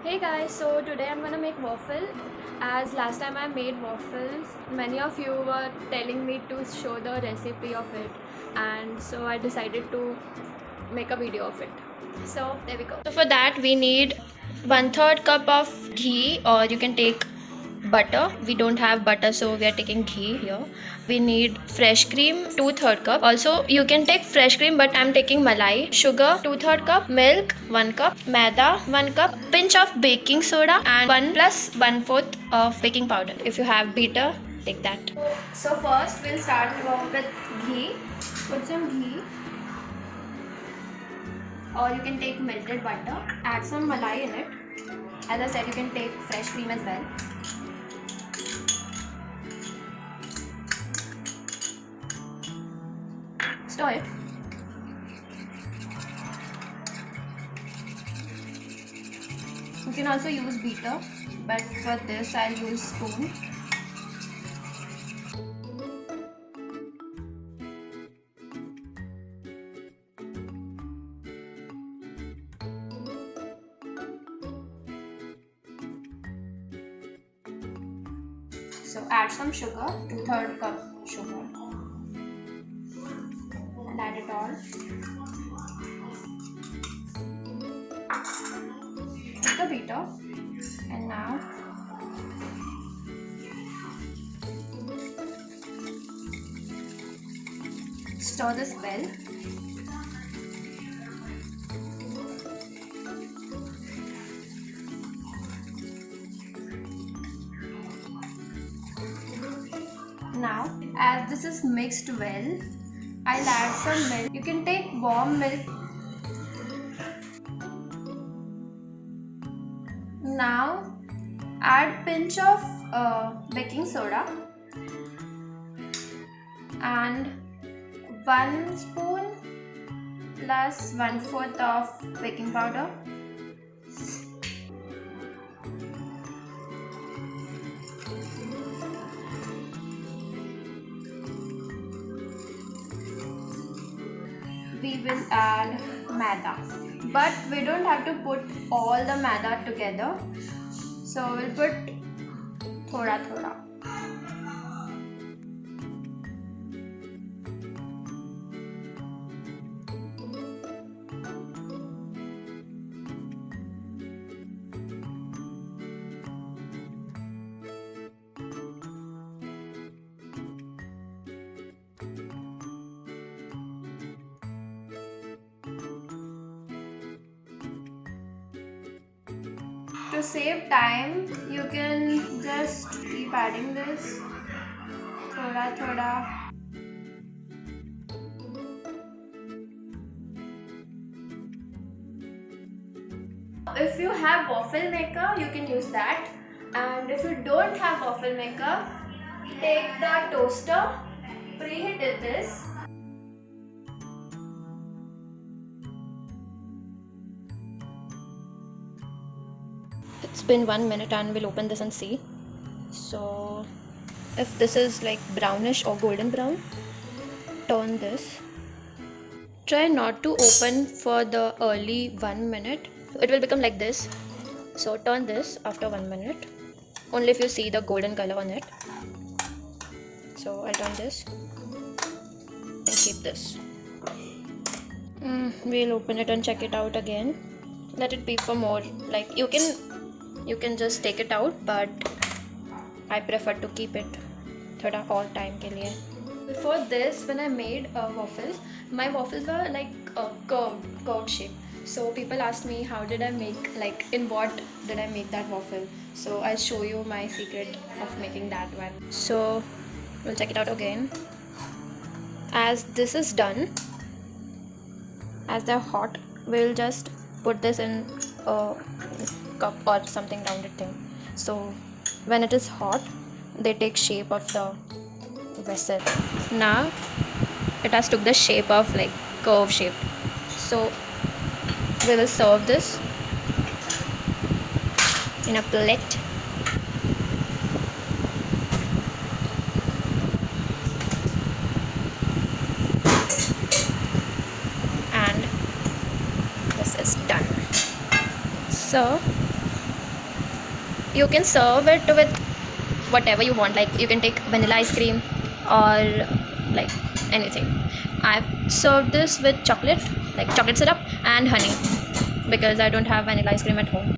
Hey guys, so today I'm gonna make waffle. As last time I made waffles, many of you were telling me to show the recipe of it, and so I decided to make a video of it. So there we go. So for that we need 1/3 cup of ghee, or you can take butter. We don't have butter, so we are taking ghee here. We need fresh cream, 2/3 cup. Also you can take fresh cream, but I'm taking malai. Sugar, 2/3 cup. Milk, 1 cup. Maida, 1 cup. Pinch of baking soda, and 1 plus 1/4 of baking powder. If you have beater, take that. So first we'll start with ghee. Put some ghee, or you can take melted butter. Add some malai in it. As I said, you can take fresh cream as well. Stir it. You can also use beater, but for this I'll use spoon. So add some sugar, 2/3 cup sugar, and add it all. Take the beater, and now stir this well. Now, as this is mixed well, I'll add some milk. You can take warm milk. Now, add pinch of baking soda and 1 spoon plus 1/4 of baking powder. We will add maida, but we don't have to put all the maida together, so we'll put thoda thoda. To save time, you can just keep adding this thoda thoda. If you have waffle maker, you can use that, and if you don't have waffle maker, take the toaster, preheat this. It's been 1 minute and we'll open this and see. So if this is like brownish or golden brown, turn this. Try not to open for the early 1 minute. It will become like this. So turn this after 1 minute, only if you see the golden color on it. So I'll turn this and keep this. We'll open it and check it out again. Let it be for more. Like you can just take it out, but I prefer to keep it thoda all time ke liye. Before this, when I made waffles, my waffles were like curved shape. So people asked me how did I make, like in what did I make that waffle. So I'll show you my secret of making that one. So we'll check it out again. As this is done, as they're hot, we'll just put this in a cup or something rounded thing. So when it is hot, they take shape of the vessel. Now it has took the shape of like curve shape. So we will serve this in a plate. And this is done. So You can serve it with whatever you want, like you can take vanilla ice cream or like anything. I've served this with chocolate, like chocolate syrup and honey, because I don't have vanilla ice cream at home.